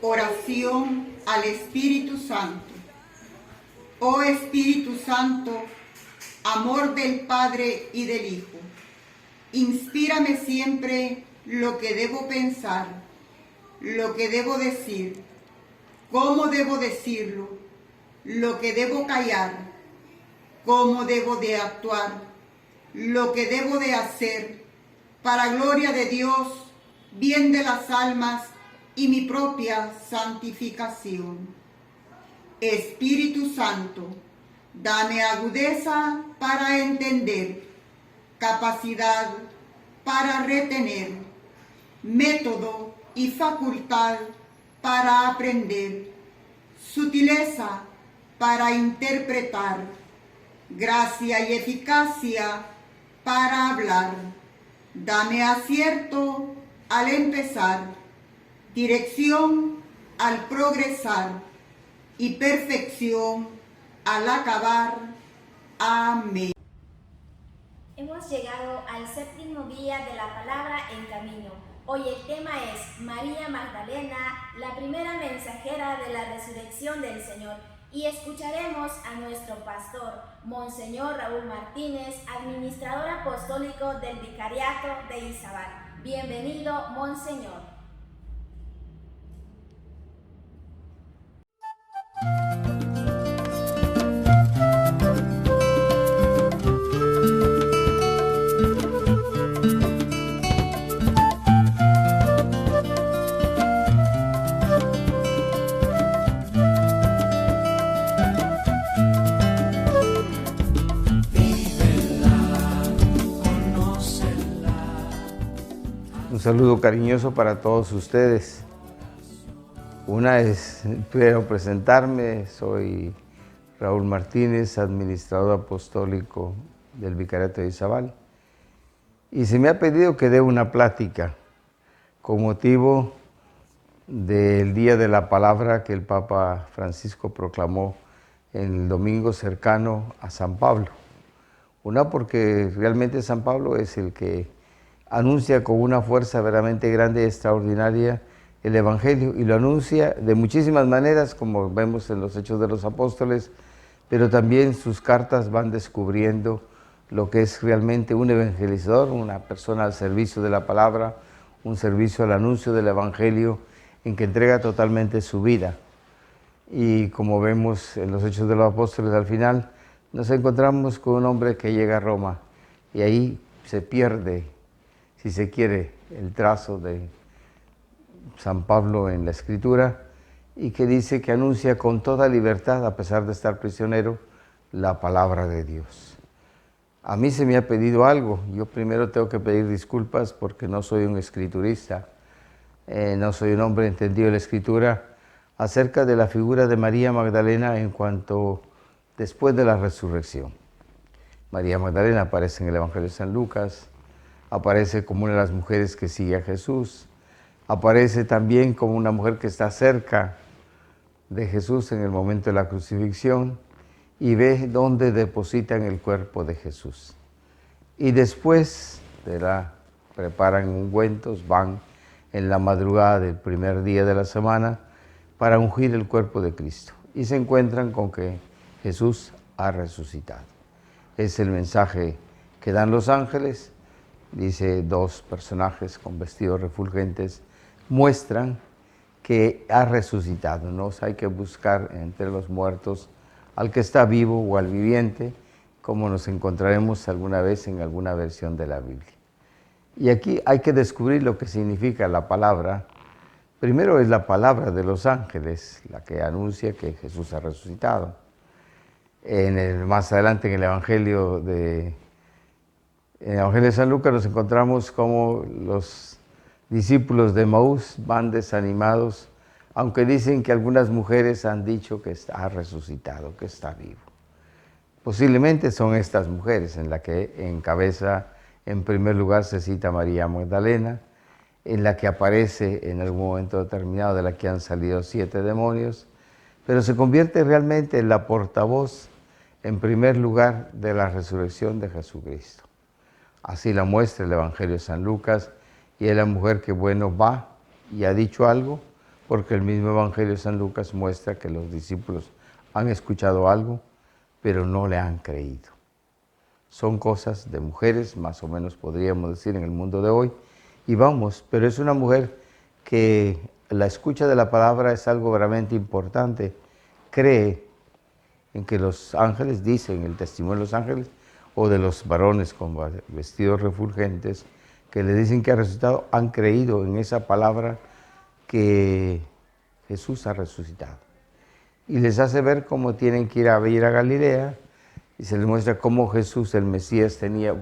Oración al Espíritu Santo. Oh Espíritu Santo, amor del Padre y del Hijo, inspírame siempre lo que debo pensar, lo que debo decir, cómo debo decirlo, lo que debo callar, cómo debo de actuar, lo que debo de hacer, para gloria de Dios, bien de las almas y mi propia santificación. Espíritu Santo, dame agudeza para entender, capacidad para retener, método y facultad para aprender, sutileza para interpretar, gracia y eficacia para hablar. Dame acierto al empezar, dirección al progresar y perfección al acabar. Amén. Hemos llegado al séptimo día de la palabra en camino. Hoy el tema es María Magdalena, la primera mensajera de la resurrección del Señor. Y escucharemos a nuestro pastor, Monseñor Raúl Martínez, administrador apostólico del Vicariato de Izabal. Bienvenido, Monseñor. Un saludo cariñoso para todos ustedes. Una es, quiero presentarme, soy Raúl Martínez, administrador apostólico del Vicariato de Izabal, y se me ha pedido que dé una plática con motivo del Día de la Palabra que el Papa Francisco proclamó en el domingo cercano a San Pablo. Una porque realmente San Pablo es el que anuncia con una fuerza verdaderamente grande y extraordinaria el Evangelio, y lo anuncia de muchísimas maneras, como vemos en los Hechos de los Apóstoles, pero también sus cartas van descubriendo lo que es realmente un evangelizador, una persona al servicio de la palabra, un servicio al anuncio del Evangelio, en que entrega totalmente su vida. Y como vemos en los Hechos de los Apóstoles, al final nos encontramos con un hombre que llega a Roma, y ahí se pierde, si se quiere, el trazo de San Pablo en la Escritura, y que dice que anuncia con toda libertad, a pesar de estar prisionero, la palabra de Dios. A mí se me ha pedido algo. Yo primero tengo que pedir disculpas porque no soy un escriturista, no soy un hombre entendido de la Escritura, acerca de la figura de María Magdalena en cuanto después de la resurrección. María Magdalena aparece en el Evangelio de San Lucas, aparece como una de las mujeres que sigue a Jesús, aparece también como una mujer que está cerca de Jesús en el momento de la crucifixión y ve dónde depositan el cuerpo de Jesús. Y después preparan ungüentos, van en la madrugada del primer día de la semana para ungir el cuerpo de Cristo. Y se encuentran con que Jesús ha resucitado. Es el mensaje que dan los ángeles. Dice, dos personajes con vestidos refulgentes muestran que ha resucitado. No hay que buscar entre los muertos al que está vivo o al viviente, como nos encontraremos alguna vez en alguna versión de la Biblia. Y aquí hay que descubrir lo que significa la palabra. Primero es la palabra de los ángeles, la que anuncia que Jesús ha resucitado. Más adelante en el Evangelio de San Lucas nos encontramos como los discípulos de Emaús van desanimados, aunque dicen que algunas mujeres han dicho que ha resucitado, que está vivo. Posiblemente son estas mujeres en la que encabeza, en primer lugar se cita a María Magdalena, en la que aparece en algún momento determinado de la que han salido 7 demonios, pero se convierte realmente en la portavoz, en primer lugar, de la resurrección de Jesucristo. Así la muestra el Evangelio de San Lucas, y es la mujer que, bueno, va y ha dicho algo, porque el mismo Evangelio de San Lucas muestra que los discípulos han escuchado algo, pero no le han creído. Son cosas de mujeres, más o menos podríamos decir en el mundo de hoy, y vamos, pero es una mujer que la escucha de la palabra es algo realmente importante. Cree en que los ángeles dicen, el testimonio de los ángeles, o de los varones con vestidos refulgentes, que le dicen que ha resucitado, han creído en esa palabra que Jesús ha resucitado. Y les hace ver cómo tienen que ir a Galilea, y se les muestra cómo Jesús, el Mesías, tenía,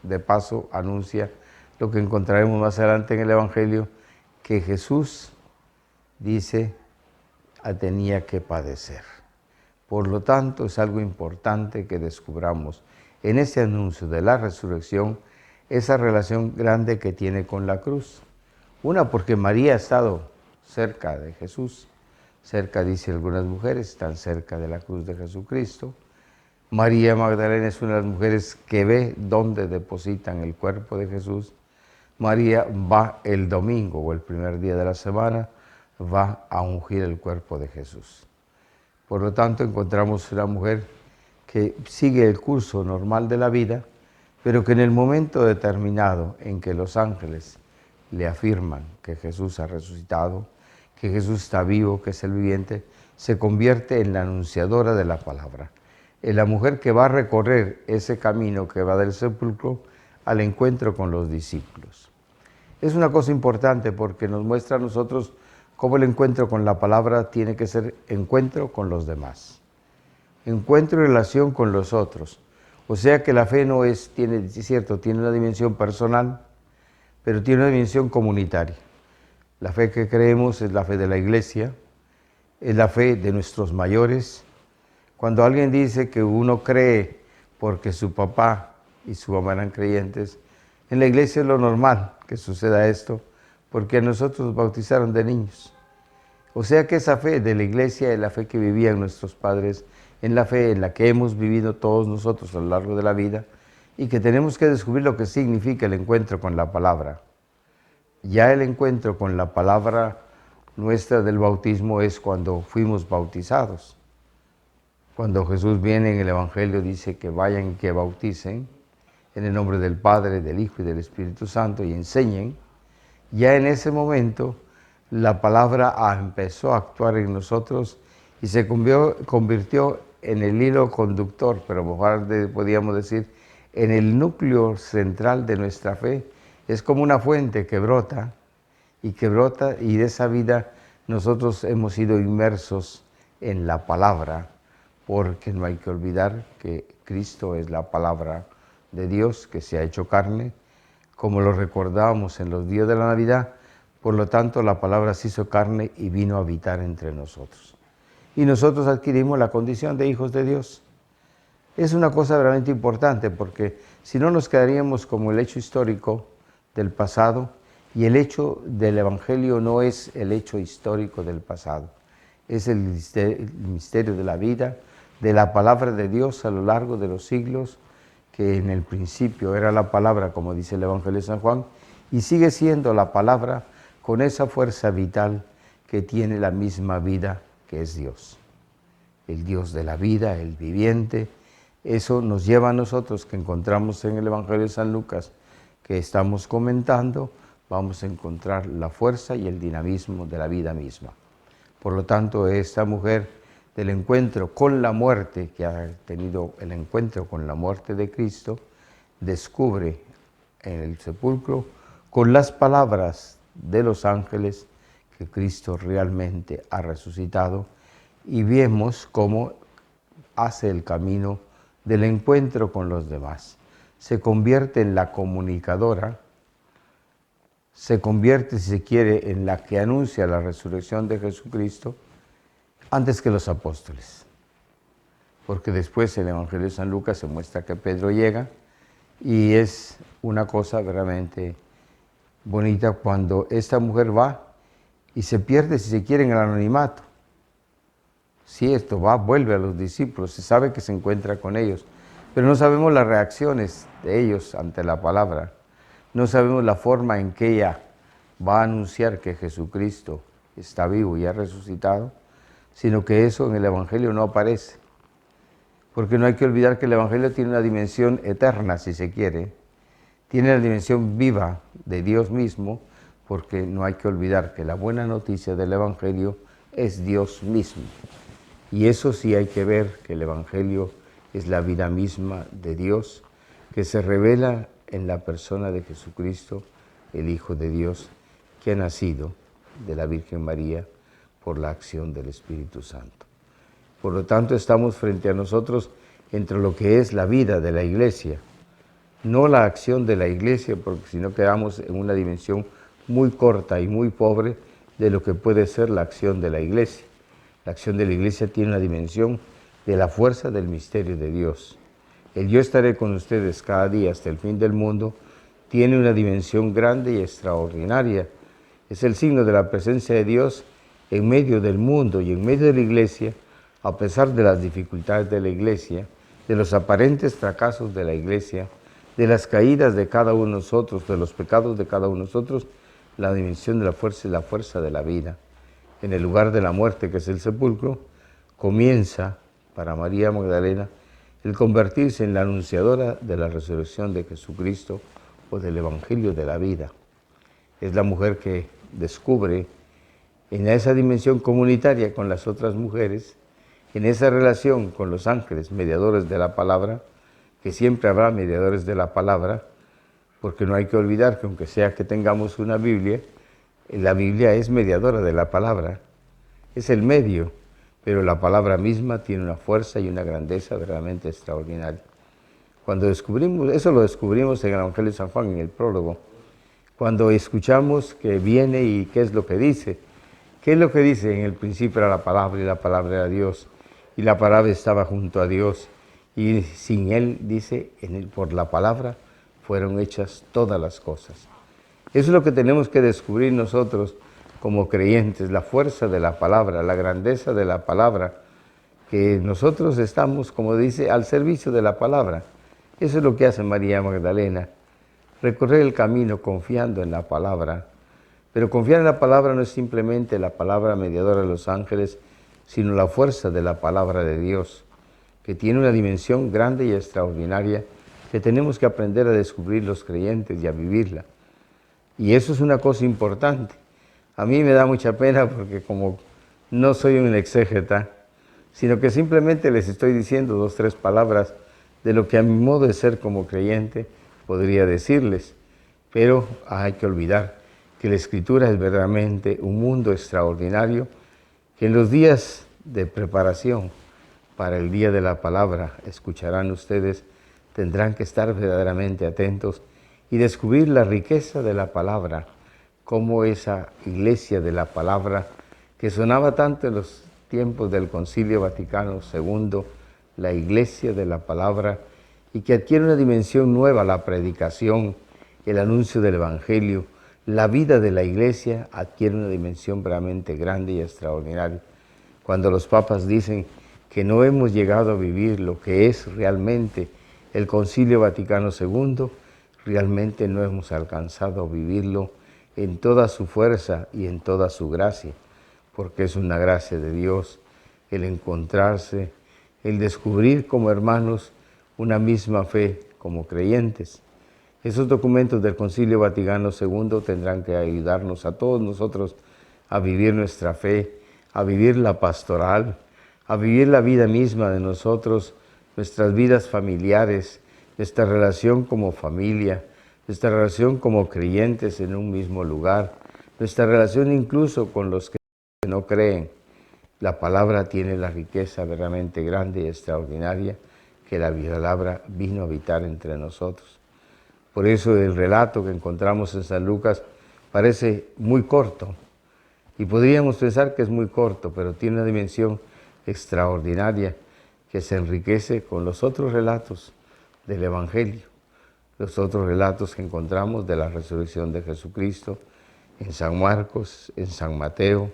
de paso, anuncia lo que encontraremos más adelante en el Evangelio, que Jesús, dice, tenía que padecer. Por lo tanto, es algo importante que descubramos en ese anuncio de la resurrección esa relación grande que tiene con la cruz. Una, porque María ha estado cerca de Jesús, cerca, dice algunas mujeres, están cerca de la cruz de Jesucristo. María Magdalena es una de las mujeres que ve dónde depositan el cuerpo de Jesús. María va el domingo o el primer día de la semana, va a ungir el cuerpo de Jesús. Por lo tanto, encontramos una mujer que sigue el curso normal de la vida, pero que en el momento determinado en que los ángeles le afirman que Jesús ha resucitado, que Jesús está vivo, que es el viviente, se convierte en la anunciadora de la palabra, en la mujer que va a recorrer ese camino que va del sepulcro al encuentro con los discípulos. Es una cosa importante porque nos muestra a nosotros cómo el encuentro con la palabra tiene que ser encuentro con los demás, encuentro y relación con los otros. O sea que la fe no es, es cierto, tiene una dimensión personal, pero tiene una dimensión comunitaria. La fe que creemos es la fe de la Iglesia, es la fe de nuestros mayores. Cuando alguien dice que uno cree porque su papá y su mamá eran creyentes, en la Iglesia es lo normal que suceda esto, porque a nosotros nos bautizaron de niños. O sea que esa fe de la Iglesia es la fe que vivían nuestros padres, en la fe en la que hemos vivido todos nosotros a lo largo de la vida, y que tenemos que descubrir lo que significa el encuentro con la palabra. Ya el encuentro con la palabra nuestra del bautismo es cuando fuimos bautizados. Cuando Jesús viene en el Evangelio dice que vayan y que bauticen en el nombre del Padre, del Hijo y del Espíritu Santo y enseñen. Ya en ese momento la palabra empezó a actuar en nosotros y se convirtió en el hilo conductor, pero mejor podríamos decir en el núcleo central de nuestra fe. Es como una fuente que brota, y de esa vida nosotros hemos sido inmersos en la palabra, porque no hay que olvidar que Cristo es la palabra de Dios que se ha hecho carne, como lo recordábamos en los días de la Navidad. Por lo tanto, la palabra se hizo carne y vino a habitar entre nosotros. Y nosotros adquirimos la condición de hijos de Dios. Es una cosa realmente importante, porque si no nos quedaríamos como el hecho histórico del pasado, y el hecho del Evangelio no es el hecho histórico del pasado, es el misterio de la vida, de la palabra de Dios a lo largo de los siglos, que en el principio era la palabra, como dice el Evangelio de San Juan, y sigue siendo la palabra con esa fuerza vital que tiene la misma vida que es Dios. El Dios de la vida, el viviente. Eso nos lleva a nosotros, que encontramos en el Evangelio de San Lucas, que estamos comentando, vamos a encontrar la fuerza y el dinamismo de la vida misma. Por lo tanto, esta mujer del encuentro con la muerte, que ha tenido el encuentro con la muerte de Cristo, descubre en el sepulcro, con las palabras de los ángeles, que Cristo realmente ha resucitado, y vemos cómo hace el camino del encuentro con los demás. Se convierte en la comunicadora, se convierte, si se quiere, en la que anuncia la resurrección de Jesucristo antes que los apóstoles. porque después en el Evangelio de San Lucas se muestra que Pedro llega y es una cosa realmente bonita cuando esta mujer va y se pierde, si se quiere, en el anonimato. Cierto, va, vuelve a los discípulos, se sabe que se encuentra con ellos, pero no sabemos las reacciones de ellos ante la palabra. No sabemos la forma en que ella va a anunciar que Jesucristo está vivo y ha resucitado, sino que eso en el Evangelio no aparece. Porque no hay que olvidar que el Evangelio tiene una dimensión eterna, si se quiere. Tiene la dimensión viva de Dios mismo, porque no hay que olvidar que la buena noticia del Evangelio es Dios mismo. Y eso sí hay que ver, que el Evangelio es la vida misma de Dios, que se revela en la persona de Jesucristo, el Hijo de Dios, que ha nacido de la Virgen María por la acción del Espíritu Santo. Por lo tanto, estamos frente a nosotros entre lo que es la vida de la Iglesia, no la acción de la Iglesia, porque si no quedamos en una dimensión muy corta y muy pobre de lo que puede ser la acción de la Iglesia. La acción de la Iglesia tiene una dimensión de la fuerza del misterio de Dios. El yo estaré con ustedes cada día hasta el fin del mundo tiene una dimensión grande y extraordinaria. Es el signo de la presencia de Dios en medio del mundo y en medio de la Iglesia, a pesar de las dificultades de la Iglesia, de los aparentes fracasos de la Iglesia, de las caídas de cada uno de nosotros, de los pecados de cada uno de nosotros. La dimensión de la fuerza es la fuerza de la vida. En el lugar de la muerte, que es el sepulcro, comienza para María Magdalena el convertirse en la anunciadora de la resurrección de Jesucristo o del Evangelio de la vida. Es la mujer que descubre en esa dimensión comunitaria con las otras mujeres, en esa relación con los ángeles, mediadores de la palabra, que siempre habrá mediadores de la palabra, porque no hay que olvidar que aunque sea que tengamos una Biblia, la Biblia es mediadora de la palabra, es el medio, pero la palabra misma tiene una fuerza y una grandeza verdaderamente extraordinaria. Cuando descubrimos, eso lo descubrimos en el Evangelio de San Juan, en el prólogo, cuando escuchamos que viene y qué es lo que dice. ¿Qué es lo que dice? En el principio era la palabra y la palabra era Dios, y la palabra estaba junto a Dios, y sin Él, dice, por la palabra fueron hechas todas las cosas. Eso es lo que tenemos que descubrir nosotros como creyentes, la fuerza de la palabra, la grandeza de la palabra, que nosotros estamos, como dice, al servicio de la palabra. Eso es lo que hace María Magdalena, recorrer el camino confiando en la palabra. Pero confiar en la palabra no es simplemente la palabra mediadora de los ángeles, sino la fuerza de la palabra de Dios, que tiene una dimensión grande y extraordinaria que tenemos que aprender a descubrir los creyentes y a vivirla. Y eso es una cosa importante. A mí me da mucha pena porque como no soy un exégeta, sino que simplemente les estoy diciendo 2 o 3 palabras de lo que a mi modo de ser como creyente podría decirles. Pero hay que olvidar que la Escritura es verdaderamente un mundo extraordinario, que en los días de preparación para el día de la palabra, escucharán ustedes, tendrán que estar verdaderamente atentos y descubrir la riqueza de la palabra, como esa iglesia de la palabra que sonaba tanto en los tiempos del Concilio Vaticano II, la iglesia de la palabra, y que adquiere una dimensión nueva, la predicación, el anuncio del Evangelio, la vida de la iglesia adquiere una dimensión realmente grande y extraordinaria. Cuando los papas dicen que no hemos llegado a vivir lo que es realmente el Concilio Vaticano II, realmente no hemos alcanzado a vivirlo en toda su fuerza y en toda su gracia, porque es una gracia de Dios el encontrarse, el descubrir como hermanos una misma fe como creyentes. Esos documentos del Concilio Vaticano II tendrán que ayudarnos a todos nosotros a vivir nuestra fe, a vivir la pastoral, a vivir la vida misma de nosotros, nuestras vidas familiares, nuestra relación como familia, nuestra relación como creyentes en un mismo lugar, nuestra relación incluso con los que no creen. La palabra tiene la riqueza verdaderamente grande y extraordinaria que la palabra vino a habitar entre nosotros. Por eso el relato que encontramos en San Lucas parece muy corto, y podríamos pensar que es muy corto, pero tiene una dimensión extraordinaria, que se enriquece con los otros relatos del Evangelio, los otros relatos que encontramos de la resurrección de Jesucristo en San Marcos, en San Mateo,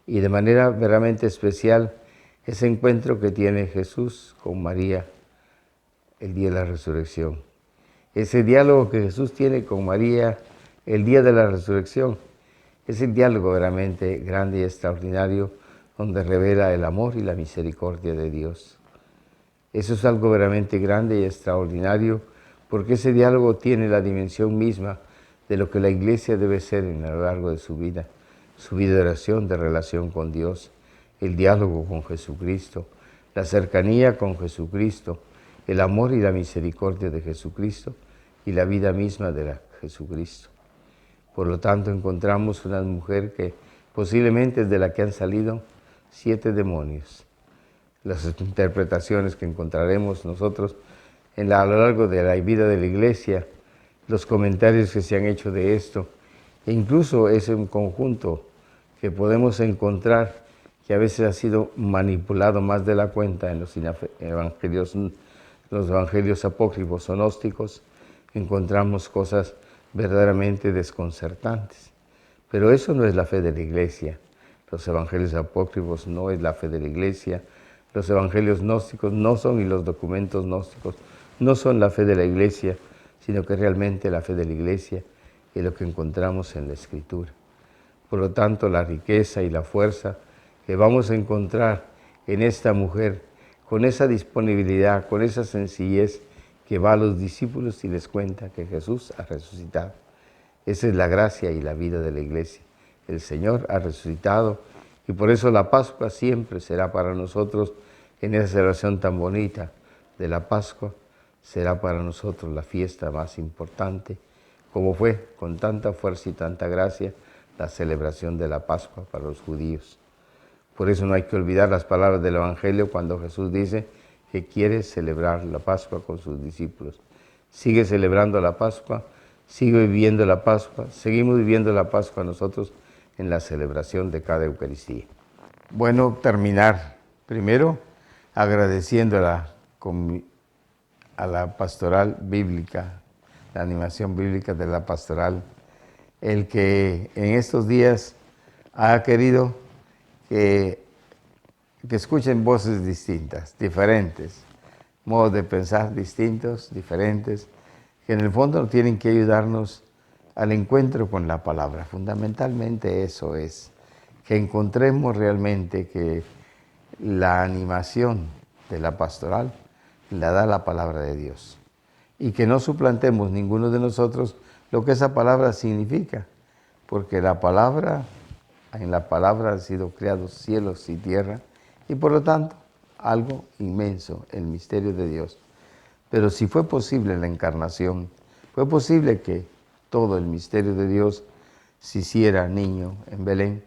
y de manera verdaderamente especial ese encuentro que tiene Jesús con María el día de la resurrección. Ese diálogo que Jesús tiene con María el día de la resurrección es el diálogo verdaderamente grande y extraordinario donde revela el amor y la misericordia de Dios. Eso es algo verdaderamente grande y extraordinario porque ese diálogo tiene la dimensión misma de lo que la Iglesia debe ser a lo largo de su vida de oración, de relación con Dios, el diálogo con Jesucristo, la cercanía con Jesucristo, el amor y la misericordia de Jesucristo y la vida misma de Jesucristo. Por lo tanto, encontramos una mujer que posiblemente es de la que han salido 7 demonios. Las interpretaciones que encontraremos nosotros a lo largo de la vida de la Iglesia, los comentarios que se han hecho de esto, e incluso es un conjunto que podemos encontrar que a veces ha sido manipulado más de la cuenta en los evangelios apócrifos o gnósticos, encontramos cosas verdaderamente desconcertantes. Pero eso no es la fe de la Iglesia. Los evangelios apócrifos no es la fe de la Iglesia. Los evangelios gnósticos no son, y los documentos gnósticos no son la fe de la Iglesia, sino que realmente la fe de la Iglesia es lo que encontramos en la Escritura. Por lo tanto, la riqueza y la fuerza que vamos a encontrar en esta mujer, con esa disponibilidad, con esa sencillez que va a los discípulos y les cuenta que Jesús ha resucitado. Esa es la gracia y la vida de la Iglesia. El Señor ha resucitado y por eso la Pascua siempre será para nosotros, en esa celebración tan bonita de la Pascua, será para nosotros la fiesta más importante, como fue con tanta fuerza y tanta gracia la celebración de la Pascua para los judíos. Por eso no hay que olvidar las palabras del Evangelio cuando Jesús dice que quiere celebrar la Pascua con sus discípulos. Sigue celebrando la Pascua, sigue viviendo la Pascua, seguimos viviendo la Pascua nosotros en la celebración de cada Eucaristía. Bueno, terminar primero agradeciendo a la pastoral bíblica, la animación bíblica de la pastoral, el que en estos días ha querido que escuchen voces distintas, diferentes, modos de pensar distintos, diferentes, que en el fondo tienen que ayudarnos al encuentro con la palabra. Fundamentalmente eso es, que encontremos realmente que la animación de la pastoral la da la palabra de Dios y que no suplantemos ninguno de nosotros lo que esa palabra significa, porque en la palabra han sido creados cielos y tierra y por lo tanto algo inmenso, el misterio de Dios. Pero si fue posible la encarnación, fue posible que todo el misterio de Dios se hiciera niño en Belén,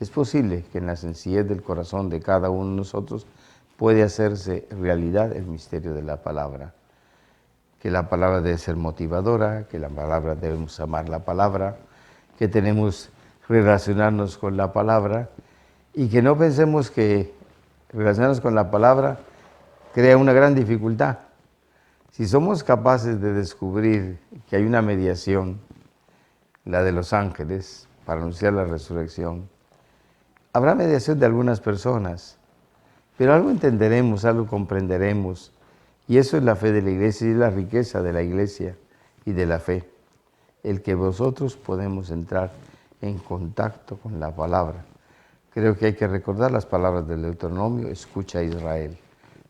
es posible que en la sencillez del corazón de cada uno de nosotros puede hacerse realidad el misterio de la palabra. Que la palabra debe ser motivadora, que la palabra debemos amar la palabra, que tenemos que relacionarnos con la palabra y que no pensemos que relacionarnos con la palabra crea una gran dificultad. Si somos capaces de descubrir que hay una mediación, la de los ángeles, para anunciar la resurrección, habrá mediación de algunas personas, pero algo entenderemos, algo comprenderemos, y eso es la fe de la Iglesia y es la riqueza de la Iglesia y de la fe, el que vosotros podemos entrar en contacto con la palabra. Creo que hay que recordar las palabras del Deuteronomio, escucha a Israel.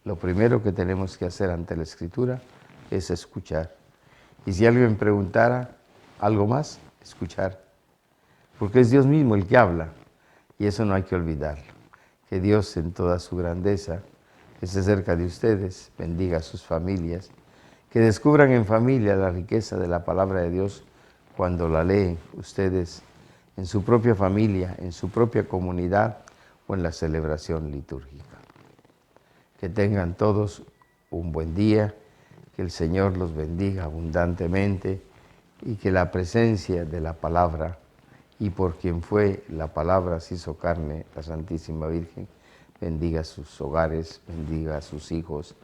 Lo primero que tenemos que hacer ante la Escritura es escuchar. Y si alguien preguntara algo más, escuchar. Porque es Dios mismo el que habla. Y eso no hay que olvidarlo. Que Dios en toda su grandeza esté cerca de ustedes, bendiga a sus familias. Que descubran en familia la riqueza de la palabra de Dios cuando la leen ustedes en su propia familia, en su propia comunidad o en la celebración litúrgica. Que tengan todos un buen día, que el Señor los bendiga abundantemente y que la presencia de la palabra y por quien fue la palabra se hizo carne, la Santísima Virgen, bendiga sus hogares, bendiga a sus hijos,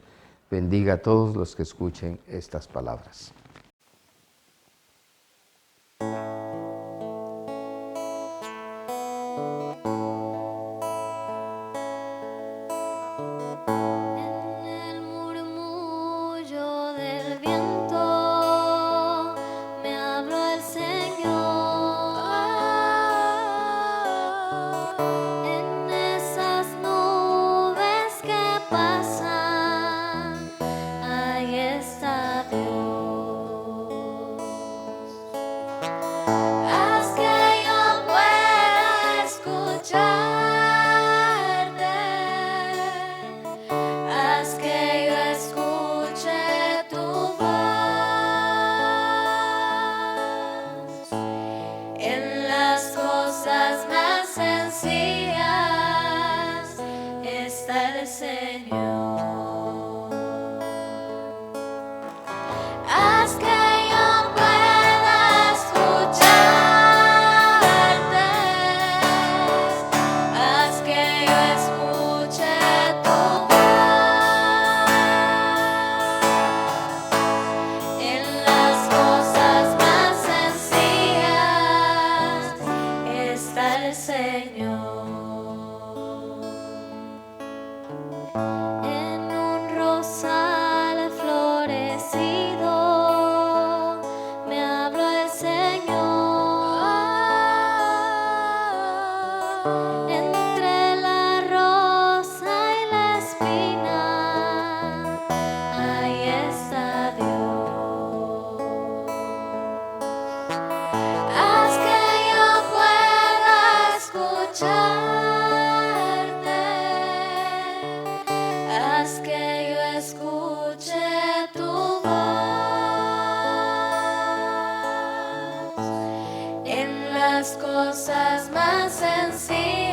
bendiga a todos los que escuchen estas palabras. Cosas más sencillas.